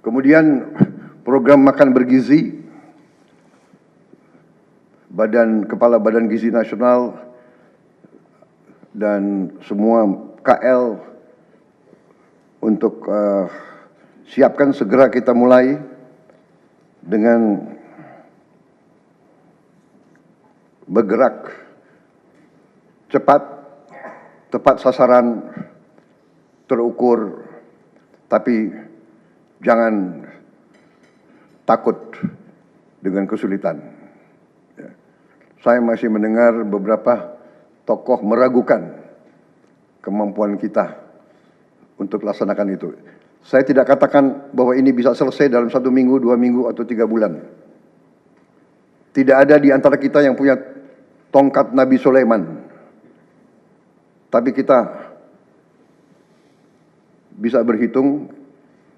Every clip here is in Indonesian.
Kemudian program makan bergizi, Kepala Badan Gizi Nasional dan semua KL untuk siapkan segera kita mulai dengan bergerak cepat, tepat sasaran, terukur, tapi jangan takut dengan kesulitan. Saya masih mendengar beberapa tokoh meragukan kemampuan kita untuk laksanakan itu. Saya tidak katakan bahwa ini bisa selesai dalam 1 minggu, 2 minggu, atau 3 bulan. Tidak ada di antara kita yang punya tongkat Nabi Sulaiman. Tapi kita bisa berhitung,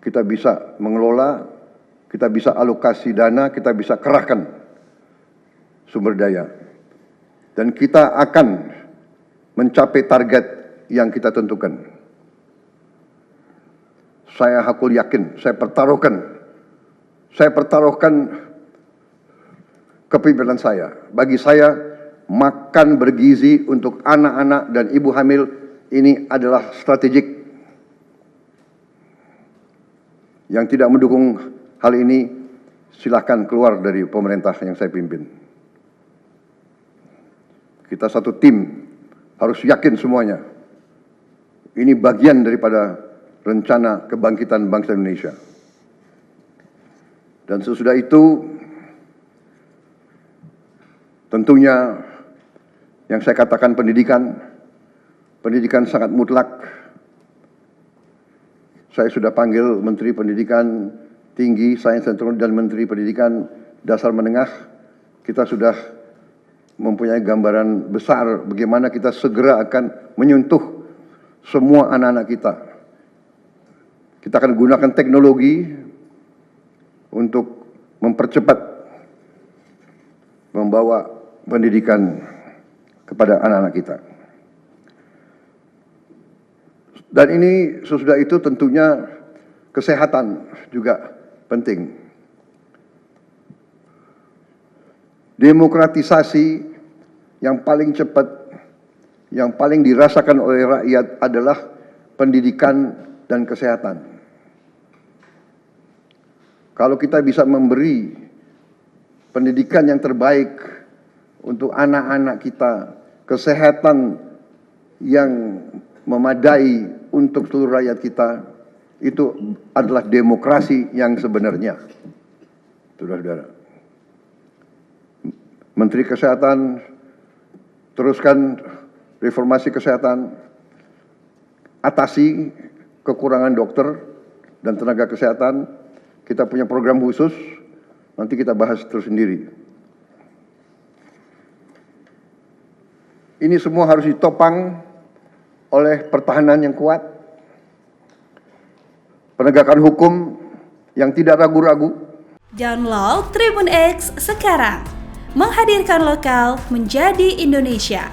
kita bisa mengelola, kita bisa alokasi dana, kita bisa kerahkan sumber daya. Dan kita akan mencapai target yang kita tentukan. Saya hakul yakin, saya pertaruhkan kepemimpinan saya. Bagi saya, makan bergizi untuk anak-anak dan ibu hamil ini adalah strategik. Yang tidak mendukung hal ini, silahkan keluar dari pemerintah yang saya pimpin. Kita satu tim, harus yakin semuanya. Ini bagian daripada rencana kebangkitan bangsa Indonesia. Dan sesudah itu, tentunya yang saya katakan pendidikan sangat mutlak. Saya sudah panggil Menteri Pendidikan Tinggi, Sains dan Teknologi dan Menteri Pendidikan Dasar Menengah. Kita sudah mempunyai gambaran besar bagaimana kita segera akan menyentuh semua anak-anak kita. Kita akan gunakan teknologi untuk mempercepat membawa pendidikan kepada anak-anak kita. Dan ini sesudah itu tentunya kesehatan juga penting. Demokratisasi yang paling cepat, yang paling dirasakan oleh rakyat adalah pendidikan dan kesehatan. Kalau kita bisa memberi pendidikan yang terbaik untuk anak-anak kita, kesehatan yang memadai untuk seluruh rakyat kita, itu adalah demokrasi yang sebenarnya. Saudara-saudara. Menteri Kesehatan, teruskan reformasi kesehatan, atasi kekurangan dokter dan tenaga kesehatan. Kita punya program khusus, nanti kita bahas tersendiri. Ini semua harus ditopang oleh pertahanan yang kuat, penegakan hukum yang tidak ragu-ragu. Download Tribun X sekarang. Menghadirkan lokal menjadi Indonesia.